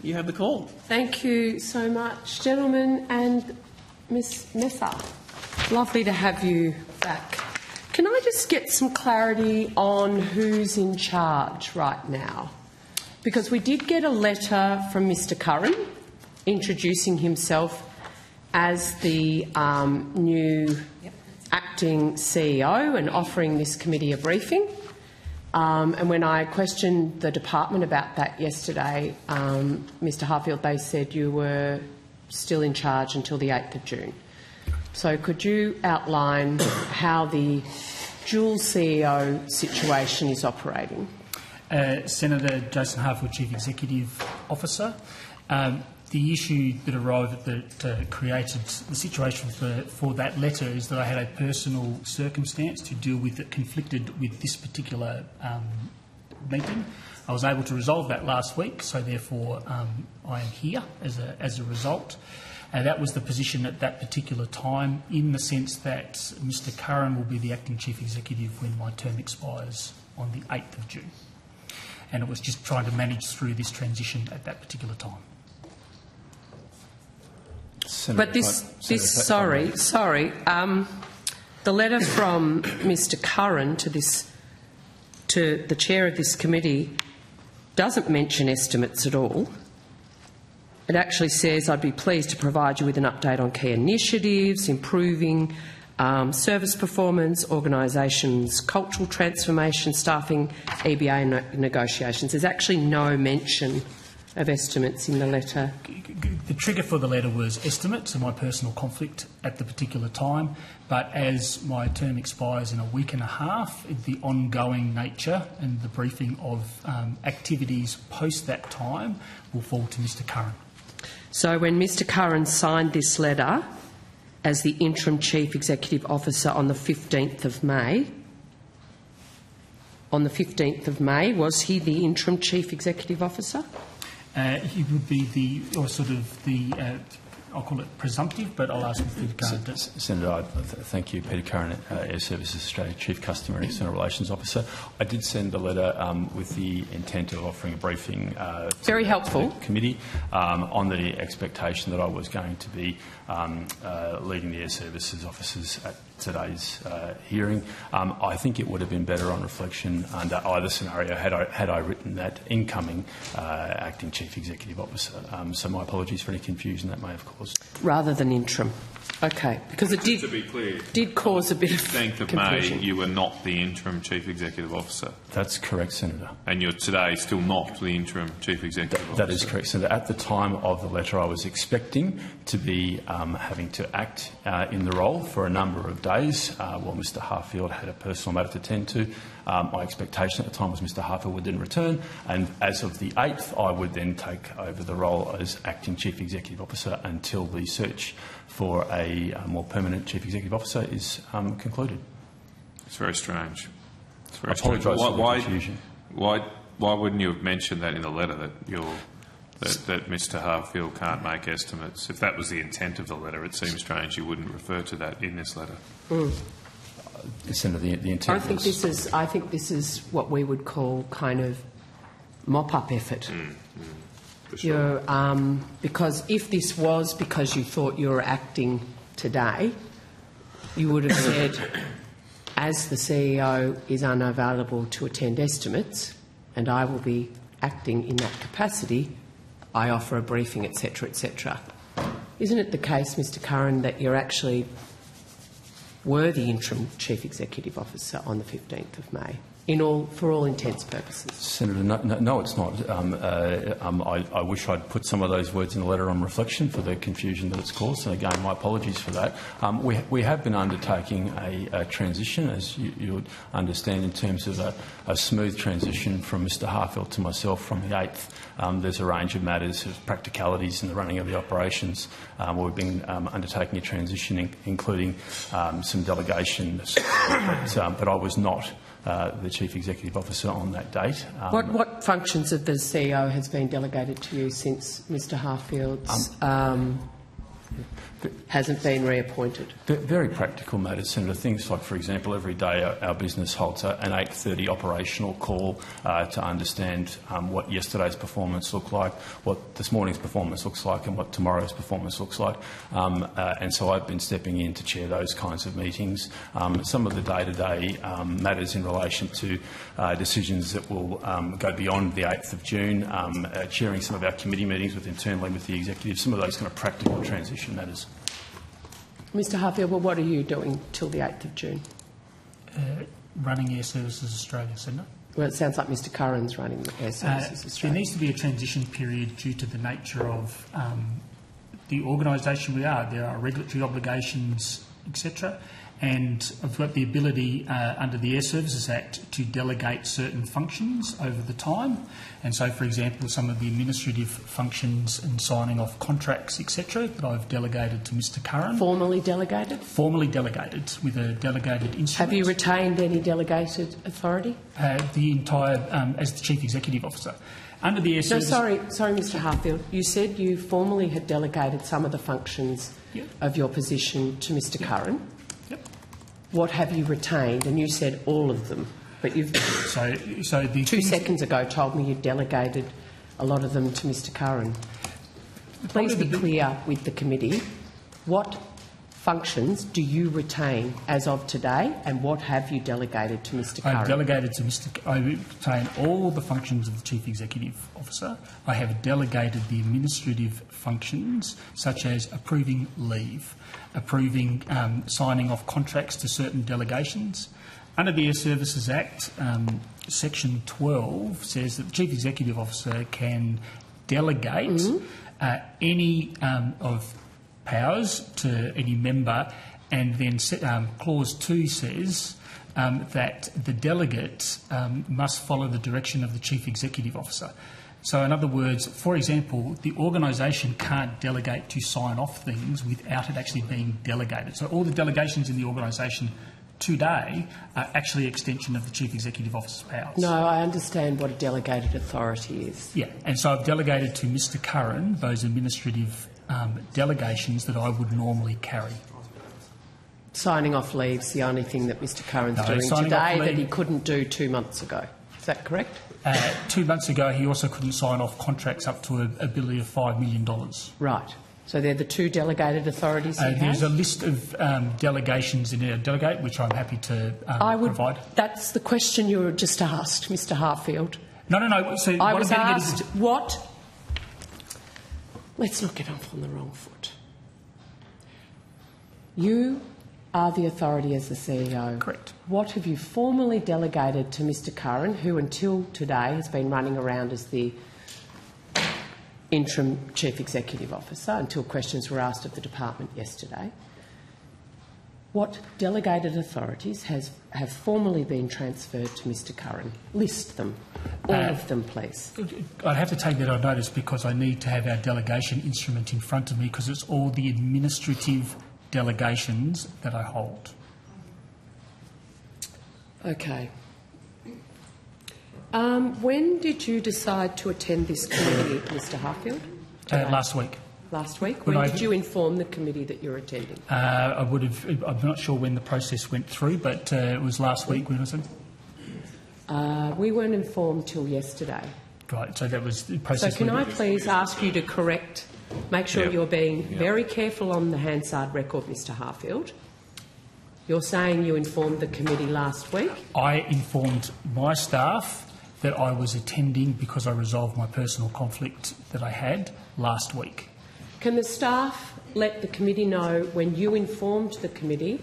you have the call. Thank you so much, gentlemen, and Ms Messer. Lovely to have you back. Can I just get some clarity on who's in charge right now? Because we did get a letter from Mr Curran introducing himself as the new acting CEO and offering this committee a briefing. And when I questioned the department about that yesterday, Mr Harfield, they said you were still in charge until the 8th of June. So could you outline how the dual CEO situation is operating? Senator Jason Harfield, Chief Executive Officer. The issue that created the situation for that letter is that I had a personal circumstance to deal with that conflicted with this particular meeting. I was able to resolve that last week, so therefore I am here as a result. That was the position at that particular time, in the sense that Mr Curran will be the acting Chief Executive when my term expires on the 8th of June. And it was just trying to manage through this transition at that particular time. But the letter from Mr Curran to the chair of this committee doesn't mention estimates at all. It actually says, I'd be pleased to provide you with an update on key initiatives, improving service performance, organisations, cultural transformation, staffing, EBA negotiations. There's actually no mention of estimates in the letter. The trigger for the letter was estimates and my personal conflict at the particular time, but as my term expires in a week and a half, the ongoing nature and the briefing of activities post that time will fall to Mr Curran. So when Mr Curran signed this letter as the interim Chief Executive Officer on the 15th of May, was he the interim Chief Executive Officer? He would be I'll call it presumptive, but I'll ask Mr Curran. Senator, thank you. Peter Curran, Airservices Australia Chief Customer and External Relations Officer. I did send a letter with the intent of offering a briefing to the committee on the expectation that I was going to be leading the Airservices officers at today's hearing. I think it would have been better on reflection under either scenario had I written that incoming acting Chief Executive Officer. So my apologies for any confusion that may have caused. Rather than interim. Okay, because it to be clear, did cause a bit of 15th of confusion. May, you were not the interim Chief Executive Officer. That's correct, Senator. And you're today still not the interim Chief Executive Officer. That is correct, Senator. At the time of the letter, I was expecting to be having to act in the role for a number of days while Mr Harfield had a personal matter to tend to. My expectation at the time was Mr Harfield would then return, and as of the 8th, I would then take over the role as acting Chief Executive Officer until the search for a more permanent Chief Executive Officer is concluded. It's very strange. It's very strange. I apologise for the confusion. Why wouldn't you have mentioned that in the letter, that Mr Harfield can't make estimates? If that was the intent of the letter, it seems strange you wouldn't refer to that in this letter. Senator, the intent I think this is what we would call kind of mop-up effort. For sure. Because if this was because you thought you were acting today, you would have said, as the CEO is unavailable to attend estimates and I will be acting in that capacity, I offer a briefing, etc., etc. Isn't it the case, Mr Curran, that you're actually were the interim Chief Executive Officer on the 15th of May? For all intents and purposes. Senator, no, it's not. I wish I'd put some of those words in the letter on reflection for the confusion that it's caused, and again, my apologies for that. We have been undertaking a transition, as you would understand, in terms of a smooth transition from Mr Harfield to myself from the 8th. There's a range of matters of practicalities in the running of the operations where we've been undertaking a transition, including some delegation, but I was not the Chief Executive Officer on that date. What functions of the CEO has been delegated to you since Mr Harfield's hasn't been reappointed? Very practical matters, Senator. Things like, for example, every day our business holds an 8:30 operational call to understand what yesterday's performance looked like, what this morning's performance looks like and what tomorrow's performance looks like. And so I've been stepping in to chair those kinds of meetings. Some of the day-to-day matters in relation to decisions that will go beyond the 8th of June, chairing some of our committee meetings internally with the executive, some of those kind of practical transition matters. Mr Harfield, well, what are you doing till the 8th of June? Running Airservices Australia, Senator. Well, it sounds like Mr Curran's running the Airservices Australia. There needs to be a transition period due to the nature of the organisation we are. There are regulatory obligations, etc. And I've got the ability under the Airservices Act to delegate certain functions over the time. And so, for example, some of the administrative functions and signing off contracts, etc., that I've delegated to Mr Curran. Formally delegated? Formally delegated with a delegated instrument. Have you retained any delegated authority? The entire, as the Chief Executive Officer. Under the Airservices... No, sorry, Mr Harfield. You said you formally had delegated some of the functions of your position to Mr Curran. What have you retained? And you said all of them, but you've so the 2 seconds ago told me you delegated a lot of them to Mr Curran. Please be clear with the committee. What functions do you retain as of today, and what have you delegated to Mr Curran? I retain all the functions of the Chief Executive Officer. I have delegated the administrative functions, such as approving leave, approving signing off contracts to certain delegations. Under the Airservices Act, Section 12 says that the Chief Executive Officer can delegate any of powers to any member, and then Clause 2 says that the delegate must follow the direction of the Chief Executive Officer. So, in other words, for example, the organisation can't delegate to sign off things without it actually being delegated. So all the delegations in the organisation today are actually extension of the Chief Executive Officer's powers. No, I understand what a delegated authority is. Yeah, and so I've delegated to Mr Curran those administrative delegations that I would normally carry. Signing off leave's the only thing that Mr Curran's doing today that he couldn't do 2 months ago. Is that correct? 2 months ago, he also couldn't sign off contracts up to a bill of $5 million. Right. So they're the 2 delegated authorities he has? There's a list of delegations in our delegate, which I'm happy to provide. That's the question you were just asked, Mr Harfield. No. So I was asked what... Let's not get off on the wrong foot. You are the authority as the CEO. Correct. What have you formally delegated to Mr Curran, who until today has been running around as the interim Chief Executive Officer until questions were asked of the department yesterday? What delegated authorities have formally been transferred to Mr Curran? List them. All of them, please. I'd have to take that on notice because I need to have our delegation instrument in front of me because it's all the administrative delegations that I hold. Okay. When did you decide to attend this committee, Mr Harfield? Last week. Last week? When did you inform the committee that you're attending? I'm not sure when the process went through, but it was last week when I said. We weren't informed till yesterday. Right, so that was the process. So can I please ask you to make sure you're being very careful on the Hansard record, Mr Harfield. You're saying you informed the committee last week? I informed my staff that I was attending because I resolved my personal conflict that I had last week. Can the staff let the committee know when you informed the committee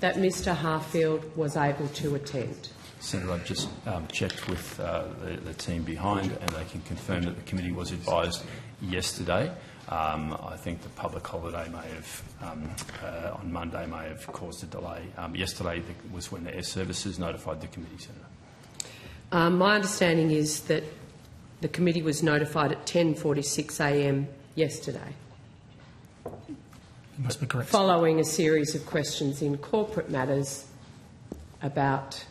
that Mr Harfield was able to attend? Senator, I've just checked with the team behind and they can confirm that the committee was advised yesterday. I think the public holiday may have, on Monday, may have caused a delay. Yesterday was when the Airservices notified the committee, Senator. My understanding is that the committee was notified at 10:46 a.m. yesterday. You must be correct. Following a series of questions in corporate matters about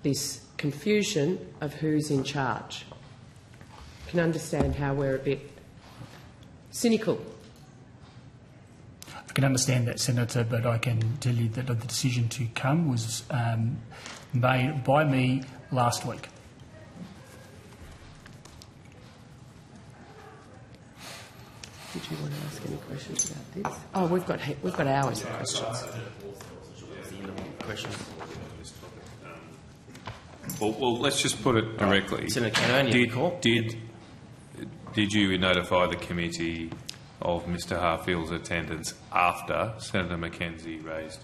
this confusion of who's in charge. You can understand how we're a bit cynical I can understand that, Senator, but I can tell you that the decision to come was made by me last week. Did you want to ask any questions about this? Oh, we've got hours of questions. Well, let's just put it directly. Senator, can I only recall? Did you notify the committee of Mr Harfield's attendance after Senator Mackenzie raised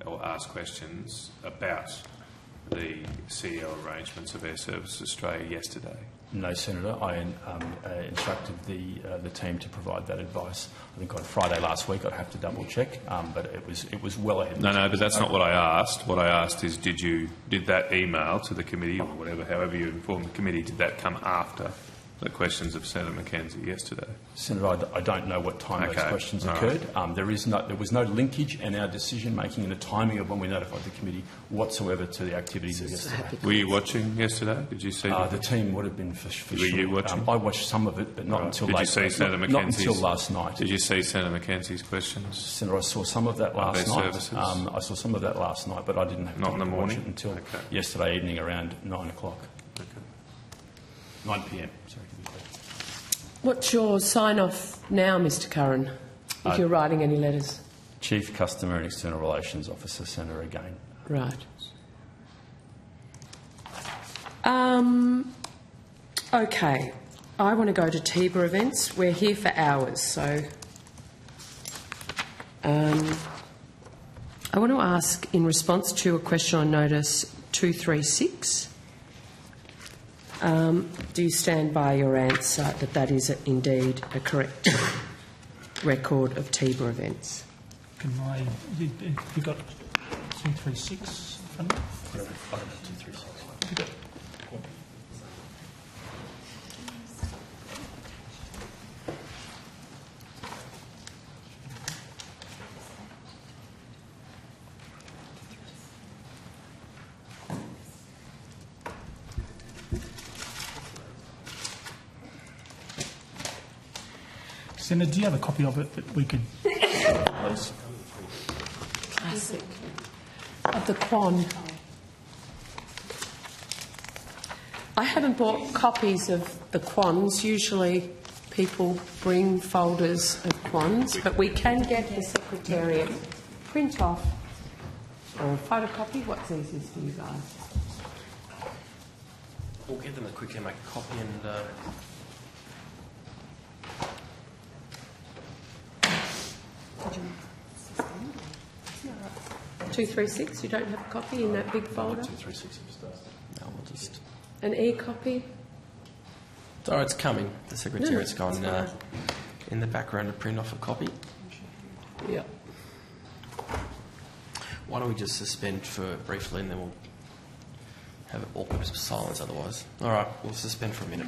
or asked questions about the CEO arrangements of Airservices Australia yesterday? No, Senator. I instructed the team to provide that advice. I think on Friday last week. I'd have to double check, but it was well ahead. No, but that's not what I asked. What I asked is, did that email to the committee or whatever, however you informed the committee, did that come after the questions of Senator Mackenzie yesterday? Senator, I don't know what time those questions occurred. Right. There was no linkage in our decision making and the timing of when we notified the committee whatsoever to the activities of yesterday. Were you watching yesterday? Did you see the team would have been for Were sure. You watching? I watched some of it, but not until Did late. You see Senator Mackenzie's, not until last night. Did you see Senator Mackenzie's questions? Senator, I saw some of that last night. Services? I saw some of that last night, but I didn't have time to watch it until yesterday evening around 9 o'clock. Okay. 9 p.m. Sorry. What's your sign-off now, Mr Curran, if you're writing any letters? Chief Customer and External Relations Officer, Senator, again. Right. Okay. I want to go to TIBA events. We're here for hours, so I want to ask, in response to a question on notice 236, do you stand by your answer that that is indeed a correct record of TIBA events? You've got 236 in front of you? I don't know, 236. You've got Senator, do you have a copy of it that we could, please? Classic. Of the Quan. I haven't bought copies of the Quans. Usually people bring folders of Quans, but we can get the Secretariat print off or photocopy. What's easiest for you guys? We'll give them a quick and make a copy and... 236, you don't have a copy in that big folder? 236 No, we'll just... An e-copy? Oh, it's coming. The Secretariat's gone in the background to print off a copy. Yeah. Why don't we just suspend for briefly and then we'll have all kinds of silence otherwise. All right, we'll suspend for a minute.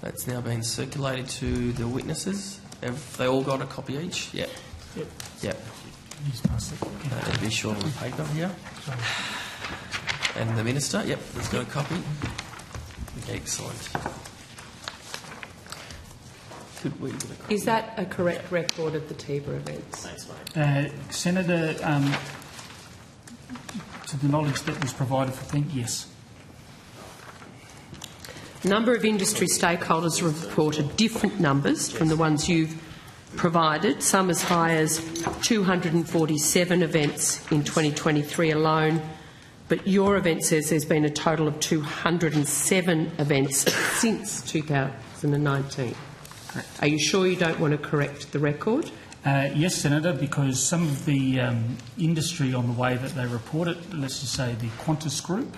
That's now been circulated to the witnesses. Have they all got a copy each? Yep. Yep. Yep. He's passed it. That'd be short on the paper here. And the Minister, yep, he's got a copy. Excellent. Could we get a copy? Is that a correct record of the TIBA events? Thanks, mate. Senator, to the knowledge that was provided for thing, yes. A number of industry stakeholders have reported different numbers from the ones you've provided, some as high as 247 events in 2023 alone, but your event says there's been a total of 207 events since 2019. Correct. Are you sure you don't want to correct the record? Yes, Senator, because some of the industry on the way that they report it, let's just say the Qantas Group,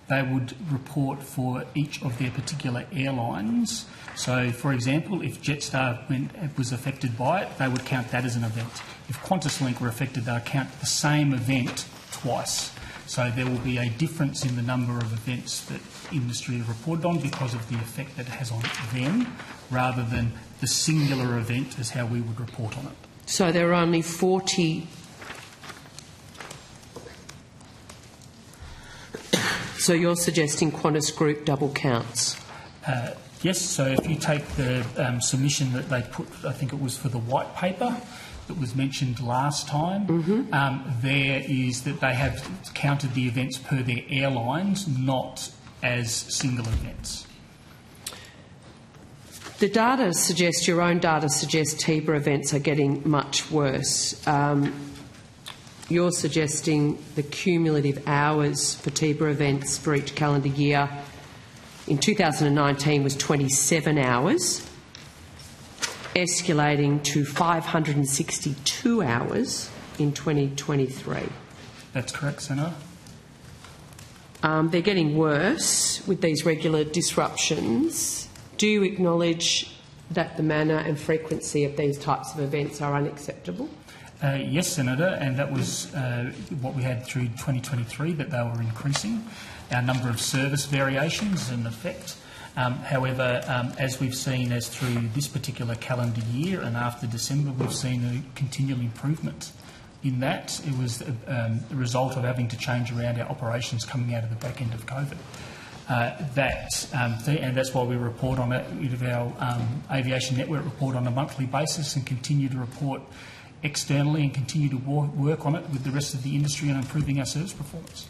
they would report for each of their particular airlines. So, for example, if Jetstar was affected by it, they would count that as an event. If QantasLink were affected, they would count the same event twice. So there will be a difference in the number of events that industry have reported on because of the effect that it has on them, rather than the singular event as how we would report on it. So there are only 40... So you're suggesting Qantas Group double counts? Yes, so if you take the submission that they put, I think it was for the white paper that was mentioned last time, there is that they have counted the events per their airlines, not as single events. The data suggests, your own data suggests TIBA events are getting much worse. You're suggesting the cumulative hours for TIBA events for each calendar year in 2019 was 27 hours, escalating to 562 hours in 2023. That's correct, Senator. They're getting worse with these regular disruptions. Do you acknowledge that the manner and frequency of these types of events are unacceptable? Yes, Senator, and that was what we had through 2023, that they were increasing. Our number of service variations is in effect. However, as we've seen as through this particular calendar year and after December, we've seen a continual improvement in that. It was a result of having to change around our operations coming out of the back end of COVID. And that's why we report on it with our aviation network report on a monthly basis and continue to report externally and continue to work on it with the rest of the industry and improving our service performance.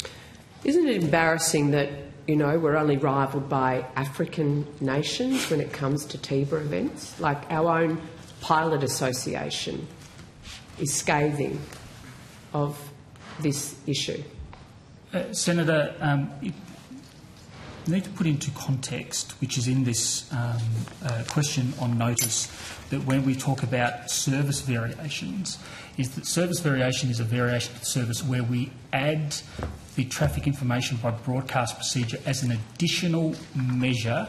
Isn't it embarrassing that, you know, we're only rivalled by African nations when it comes to TIBA events? Like our own pilot association is scathing of this issue. Senator, you need to put into context, which is in this question on notice, that when we talk about service variations, is that service variation is a variation of service where we add the traffic information by broadcast procedure as an additional measure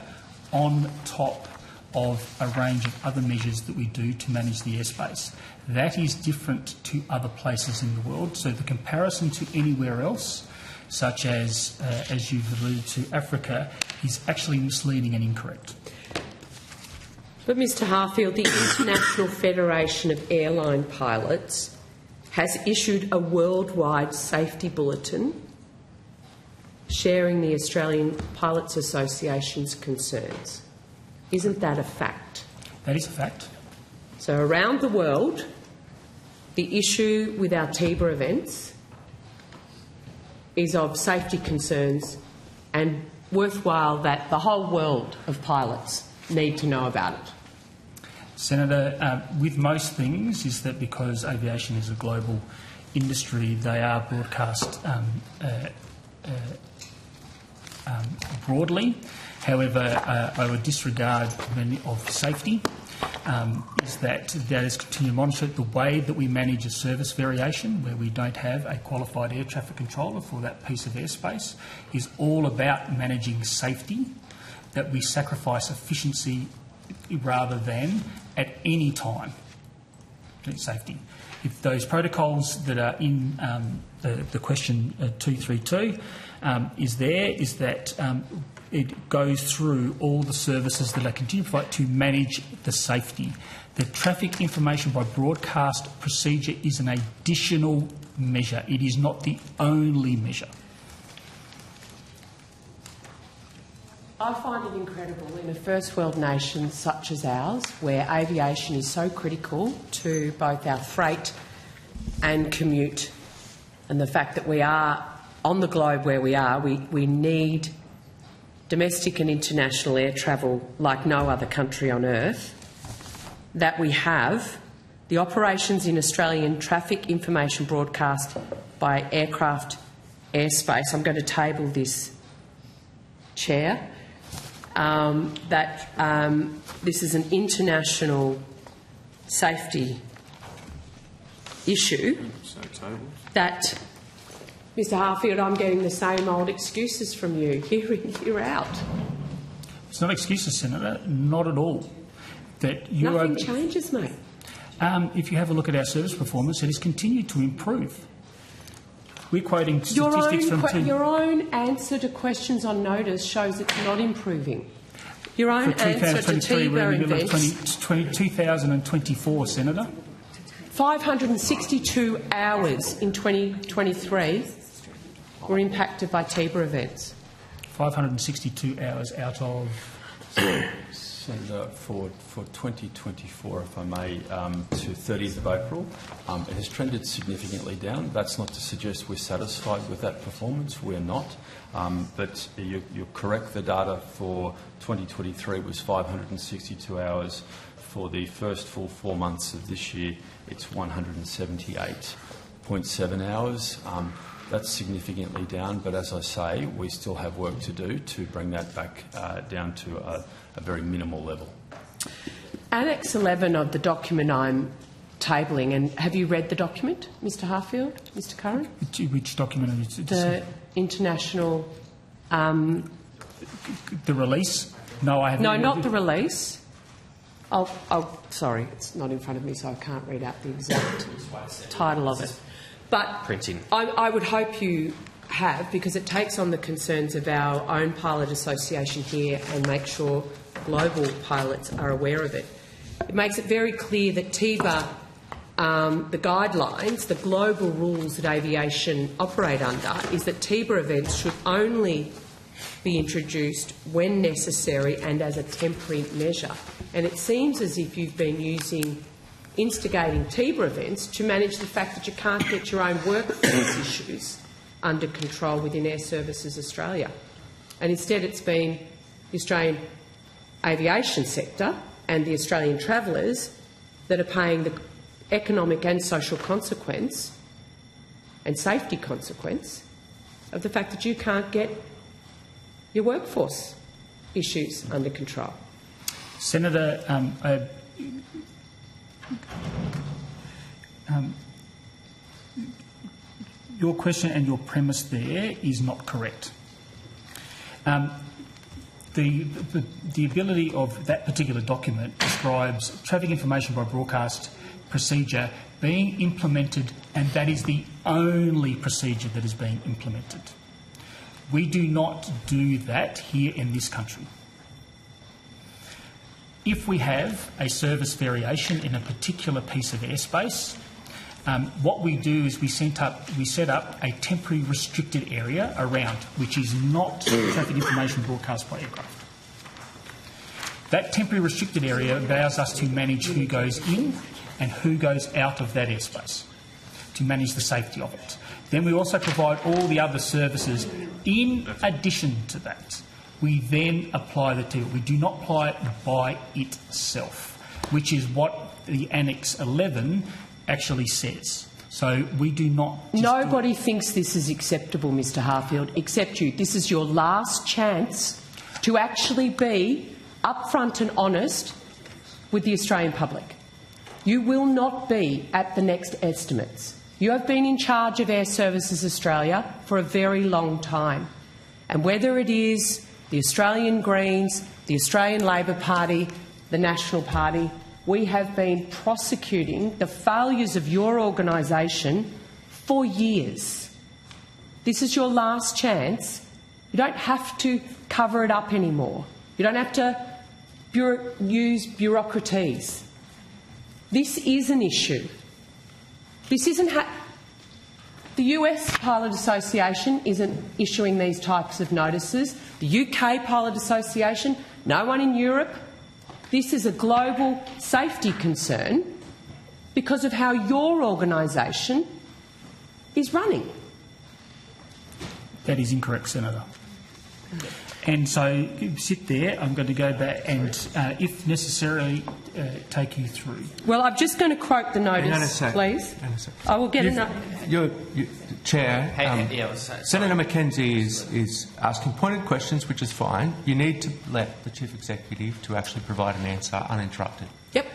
on top of a range of other measures that we do to manage the airspace. That is different to other places in the world. So the comparison to anywhere else, such as you've alluded to, Africa, is actually misleading and incorrect. But Mr Harfield, the International Federation of Airline Pilots has issued a worldwide safety bulletin sharing the Australian Pilots Association's concerns. Isn't that a fact? That is a fact. So around the world, the issue with our TIBA events is of safety concerns and worthwhile that the whole world of pilots need to know about it. Senator, with most things is that because aviation is a global industry, they are broadcast broadly. However, I would disregard many of safety. Is that is continue to monitor the way that we manage a service variation where we don't have a qualified air traffic controller for that piece of airspace is all about managing safety, that we sacrifice efficiency rather than at any time safety. If those protocols that are in the question 232 is that it goes through all the services that are continuing to provide to manage the safety. The traffic information by broadcast procedure is an additional measure. It is not the only measure. I I find it incredible in a first world nation such as ours, where aviation is so critical to both our freight and commute, and the fact that we are on the globe where we are, we need domestic and international air travel like no other country on earth, that we have the operations in Australian traffic information broadcast by aircraft airspace. I'm going to table this, Chair, that this is an international safety issue, that, Mr Harfield, I'm getting the same old excuses from you, year in, year out. It's not excuses, Senator, not at all. Nothing changes, mate. If you have a look at our service performance, it has continued to improve. We're quoting statistics your own answer to questions on notice shows it's not improving. Your own answer to TIBA events. 2024, Senator. 562 hours in 2023 were impacted by TIBA events. 562 hours out of... Senator, for 2024, if I may, to 30th of April, it has trended significantly down. That's not to suggest we're satisfied with that performance. We're not. But you're correct. The data for 2023 was 562 hours. For the first full 4 months of this year, it's 178.7 hours. That's significantly down, but as I say, we still have work to do to bring that back down to a very minimal level. Annex 11 of the document I'm tabling, and have you read the document, Mr Harfield, Mr Curran? Which document are you... The international... The release? No, I haven't. No, not the release. Sorry, it's not in front of me, so I can't read out the exact title of it. But printing. I would hope you have, because it takes on the concerns of our own pilot association here and make sure global pilots are aware of it. It makes it very clear that TIBA, the guidelines, the global rules that aviation operate under, is that TIBA events should only be introduced when necessary and as a temporary measure. And it seems as if you've been instigating TIBA events to manage the fact that you can't get your own workforce issues under control within Airservices Australia. And instead it's been the Australian aviation sector and the Australian travellers that are paying the economic and social consequence and safety consequence of the fact that you can't get your workforce issues under control. Senator, your question and your premise there is not correct. The ability of that particular document describes traffic information by broadcast procedure being implemented, and that is the only procedure that is being implemented. We do not do that here in this country. If we have a service variation in a particular piece of airspace, what we do is we set up a temporary restricted area around, which is not traffic information broadcast by aircraft. That temporary restricted area allows us to manage who goes in and who goes out of that airspace, to manage the safety of it. Then we also provide all the other services in addition to that. We then apply the TIBA. We do not apply it by itself, which is what the Annex 11 actually says. So we do not... Nobody thinks this is acceptable, Mr Harfield, except you. This is your last chance to actually be upfront and honest with the Australian public. You will not be at the next estimates. You have been in charge of Airservices Australia for a very long time. And whether it is the Australian Greens, the Australian Labor Party, the National Party, we have been prosecuting the failures of your organisation for years. This is your last chance. You don't have to cover it up anymore. You don't have to use bureaucraties. This is an issue. This isn't The US Pilot Association isn't issuing these types of notices. The UK Pilot Association, no one in Europe. This is a global safety concern because of how your organisation is running. That is incorrect, Senator. And so sit there. I'm going to go back and, if necessary, take you through. Well, I'm just going to quote the notice, please. I will get another. Chair, yeah, I was saying, Senator Mackenzie is asking pointed questions, which is fine. You need to let the Chief Executive to actually provide an answer uninterrupted. Yep.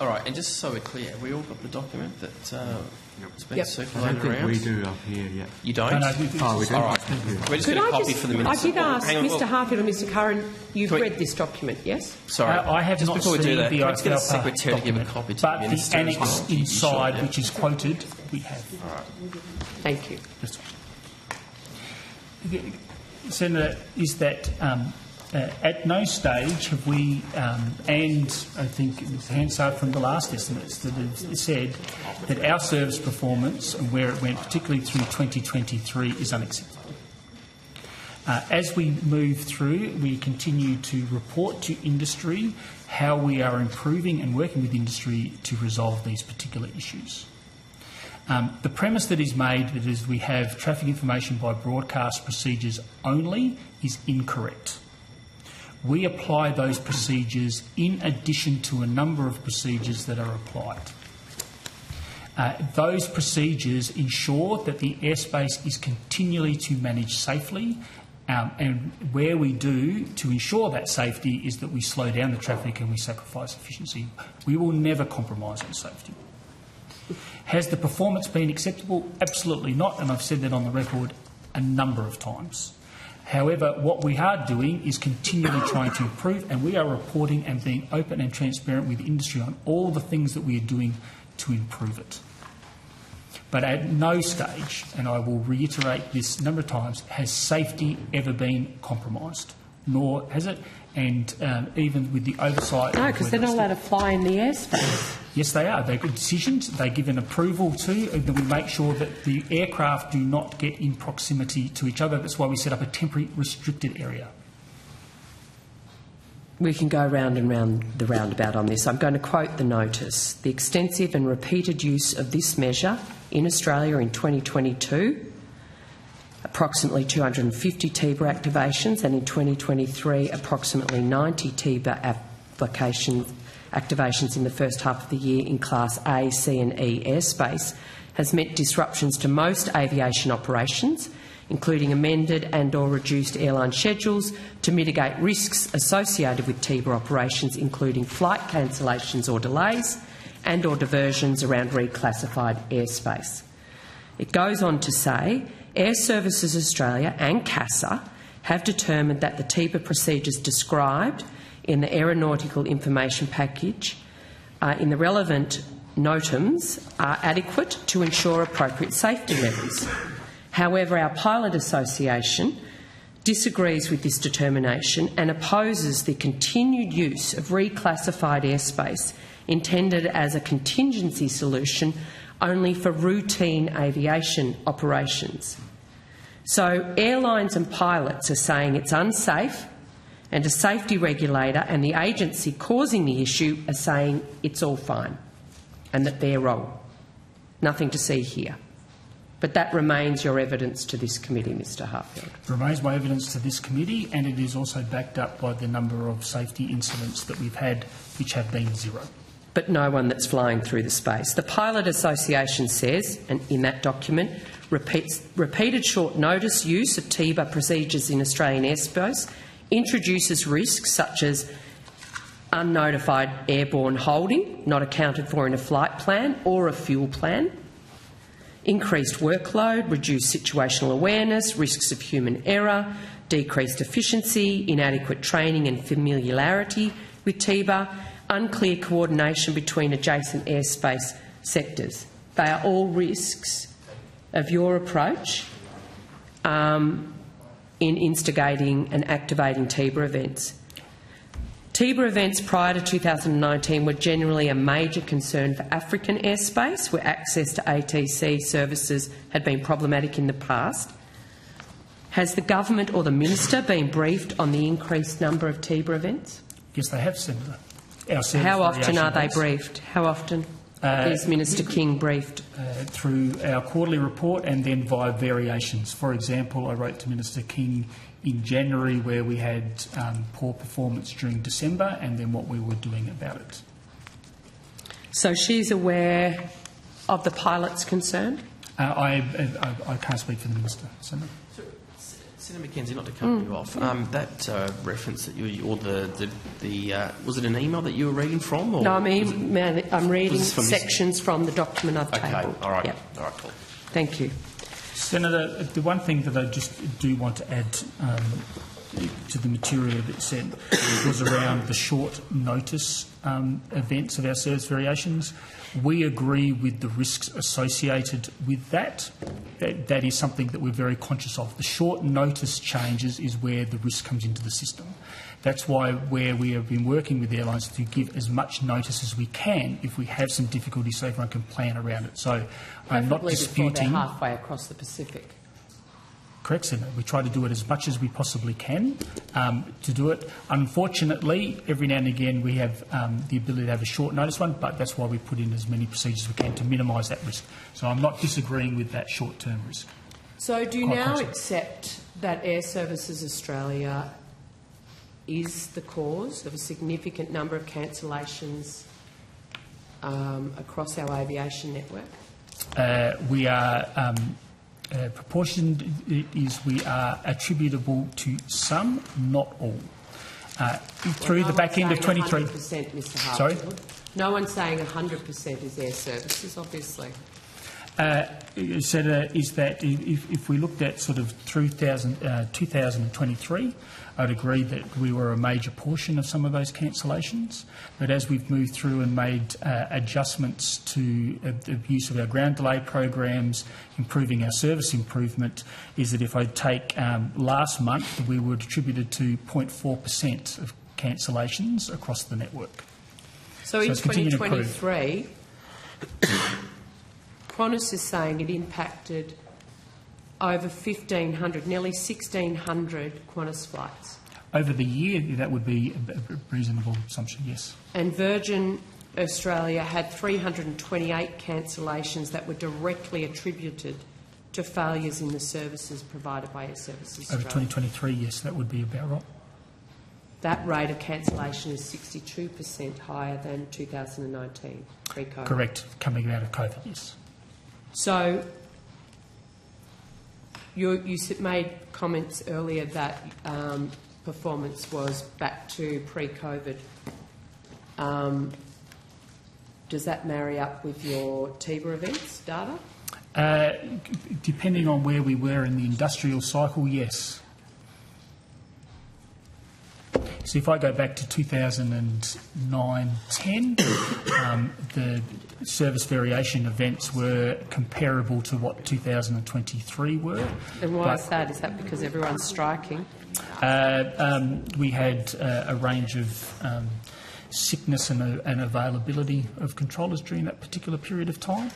all right, and just so we're clear, have we all got the document that's been Yep. I circulated don't think around? we do up here yet. You don't? No, no, Oh, we don't. All right. We're just Could going to I copy just, for the I minutes. did ask Hang on, Mr Harfield and Mr Curran, you've Can we- read this document, yes? Sorry, I have just not before we do seen that, the can we just get a IFLPA secretary to give a document, copy to but the minister the as annex well? You inside, should, yeah. which is quoted, we have. Thank you. That's right. Senator, is that at no stage have we, and I think it was Hansard from the last estimates that have said that our service performance and where it went, particularly through 2023, is unacceptable. As we move through, we continue to report to industry how we are improving and working with industry to resolve these particular issues. The premise that is made that is we have traffic information by broadcast procedures only is incorrect. We apply those procedures in addition to a number of procedures that are applied. Those procedures ensure that the airspace is continually to manage safely, and where we do to ensure that safety is that we slow down the traffic and we sacrifice efficiency. We will never compromise on safety. Has the performance been acceptable? Absolutely not, and I've said that on the record a number of times. However, what we are doing is continually trying to improve, and we are reporting and being open and transparent with industry on all the things that we are doing to improve it. But at no stage, and I will reiterate this a number of times, has safety ever been compromised, nor has it, and even with the oversight... No, because they're not allowed to fly in the airspace. Yes, they are. They've got decisions. They give an approval to, and then we make sure that the aircraft do not get in proximity to each other. That's why we set up a temporary restricted area. We can go round and round the roundabout on this. I'm going to quote the notice. The extensive and repeated use of this measure in Australia in 2022, approximately 250 TIBA activations, and in 2023, approximately 90 TIBA activations in the first half of the year in Class A, C and E airspace, has meant disruptions to most aviation operations, including amended and or reduced airline schedules to mitigate risks associated with TIBA operations, including flight cancellations or delays and or diversions around reclassified airspace. It goes on to say, Airservices Australia and CASA have determined that the TIBA procedures described in the Aeronautical Information Package in the relevant notams are adequate to ensure appropriate safety levels. However, our Pilot Association disagrees with this determination and opposes the continued use of reclassified airspace intended as a contingency solution only for routine aviation operations. So airlines and pilots are saying it's unsafe, and a safety regulator and the agency causing the issue are saying it's all fine and that they're wrong. Nothing to see here. But that remains your evidence to this committee, Mr Harfield. It remains my evidence to this committee, and it is also backed up by the number of safety incidents that we've had, which have been zero. But no one that's flying through the space. The Pilot Association says, and in that document, repeated short notice use of TIBA procedures in Australian airspace introduces risks such as unnotified airborne holding, not accounted for in a flight plan or a fuel plan, increased workload, reduced situational awareness, risks of human error, decreased efficiency, inadequate training and familiarity with TIBA, unclear coordination between adjacent airspace sectors. They are all risks of your approach in instigating and activating TIBA events. TIBA events prior to 2019 were generally a major concern for African airspace, where access to ATC services had been problematic in the past. Has the government or the minister been briefed on the increased number of TIBA events? Yes, they have, Senator. How often are they briefed? How often is Minister King briefed? Through our quarterly report and then via variations. For example, I wrote to Minister King in January where we had poor performance during December and then what we were doing about it. So she's aware of the pilot's concern? I can't speak for the Minister, Senator. Senator McKenzie, not to cut you off, that reference that you, or was it an email that you were reading from? Or no, I'm reading from sections from the document I've tabled. All right, Yep. all right, cool. Thank you. Senator, the one thing that I just do want to add to the material that said was around the short notice events of our service variations. We agree with the risks associated with that. That is something that we're very conscious of. The short notice changes is where the risk comes into the system. That's why where we have been working with airlines to give as much notice as we can if we have some difficulty so everyone can plan around it. So I'm not disputing... Before they're halfway across the Pacific. Correct, Senator. We try to do it as much as we possibly can to do it. Unfortunately, every now and again we have the ability to have a short notice one, but that's why we put in as many procedures as we can to minimise that risk. So I'm not disagreeing with that short-term risk. So do you now accept that Airservices Australia is the cause of a significant number of cancellations across our aviation network? We are... proportion is we are attributable to some, not all. Through the back end of 23... 100%, Mr Hartfield. Sorry? No one's saying 100% is Airservices, obviously. Senator, is that if we looked at sort of 2023, I'd agree that we were a major portion of some of those cancellations. But as we've moved through and made adjustments to the use of our ground delay programs, improving our service improvement, is that if I take last month, we were attributed to 0.4% of cancellations across the network. So in 2023... Qantas is saying it impacted over 1,500, nearly 1,600 Qantas flights. Over the year, that would be a reasonable assumption, yes. And Virgin Australia had 328 cancellations that were directly attributed to failures in the services provided by Airservices Australia. Over 2023, yes, that would be about right. That rate of cancellation is 62% higher than 2019, pre-COVID. Correct, coming out of COVID, yes. So you made comments earlier that performance was back to pre-COVID. Does that marry up with your TIBA events data? Depending on where we were in the industrial cycle, yes. So if I go back to 2009-10, the service variation events were comparable to what 2023 were. And why is that? Is that because everyone's striking? We had a range of sickness and availability of controllers during that particular period of time.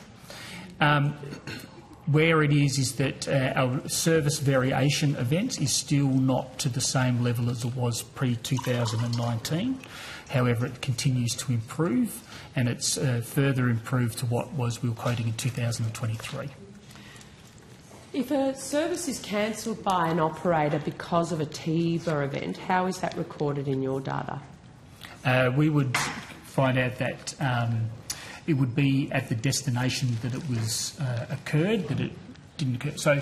Where it is that our service variation events is still not to the same level as it was pre-2019. However, it continues to improve, and it's further improved to what we were quoting in 2023. If a service is cancelled by an operator because of a TIBA event, how is that recorded in your data? We would find out that it would be at the destination that it was occurred, that it didn't occur. So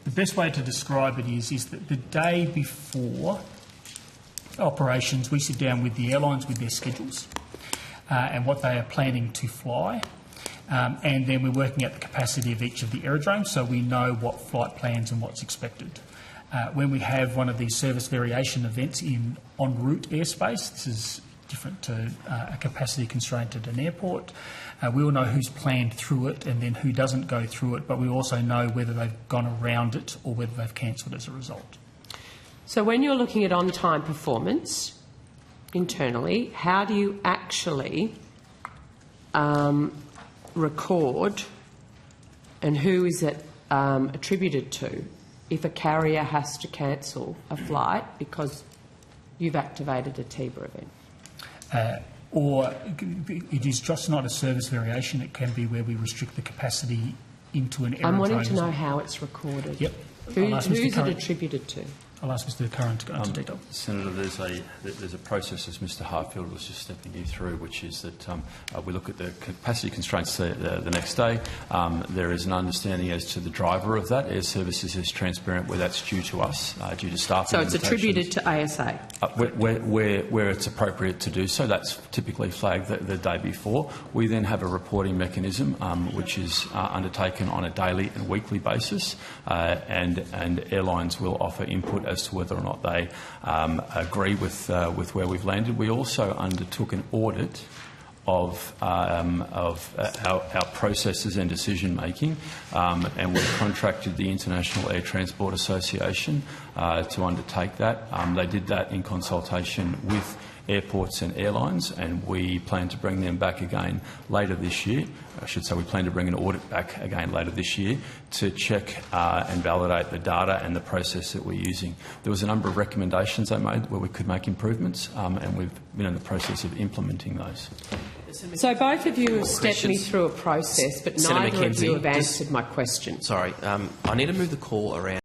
the best way to describe it is that the day before operations, we sit down with the airlines with their schedules and what they are planning to fly. And then we're working out the capacity of each of the aerodromes, so we know what flight plans and what's expected. When we have one of these service variation events in en route airspace, this is different to a capacity constraint at an airport. We will know who's planned through it and then who doesn't go through it, but we also know whether they've gone around it or whether they've cancelled as a result. So when you're looking at on-time performance, internally, how do you actually record and who is it attributed to if a carrier has to cancel a flight because you've activated a TIBA event? Or it is just not a service variation. It can be where we restrict the capacity into an aerodrome. I'm wanting to know how it's recorded. Yep. Who's it attributed to? I'll ask Mr. Curran to go into detail. Senator, there's a process, as Mr. Harfield was just stepping you through, which is that we look at the capacity constraints the next day. There is an understanding as to the driver of that. Airservices is transparent where that's due to us, due to staff. So it's attributed to ASA? Where it's appropriate to do so, that's typically flagged the day before. We then have a reporting mechanism which is undertaken on a daily and weekly basis, and airlines will offer input as to whether or not they agree with where we've landed. We also undertook an audit of our processes and decision making, and we contracted the International Air Transport Association to undertake that. They did that in consultation with airports and airlines, and we plan to bring them back again later this year. I should say we plan to bring an audit back again later this year to check and validate the data and the process that we're using. There was a number of recommendations they made where we could make improvements, and we've been in the process of implementing those. So both of you have stepped me through a process, but Senator neither of you McKenzie, have answered my question. Sorry, I need to move the call around.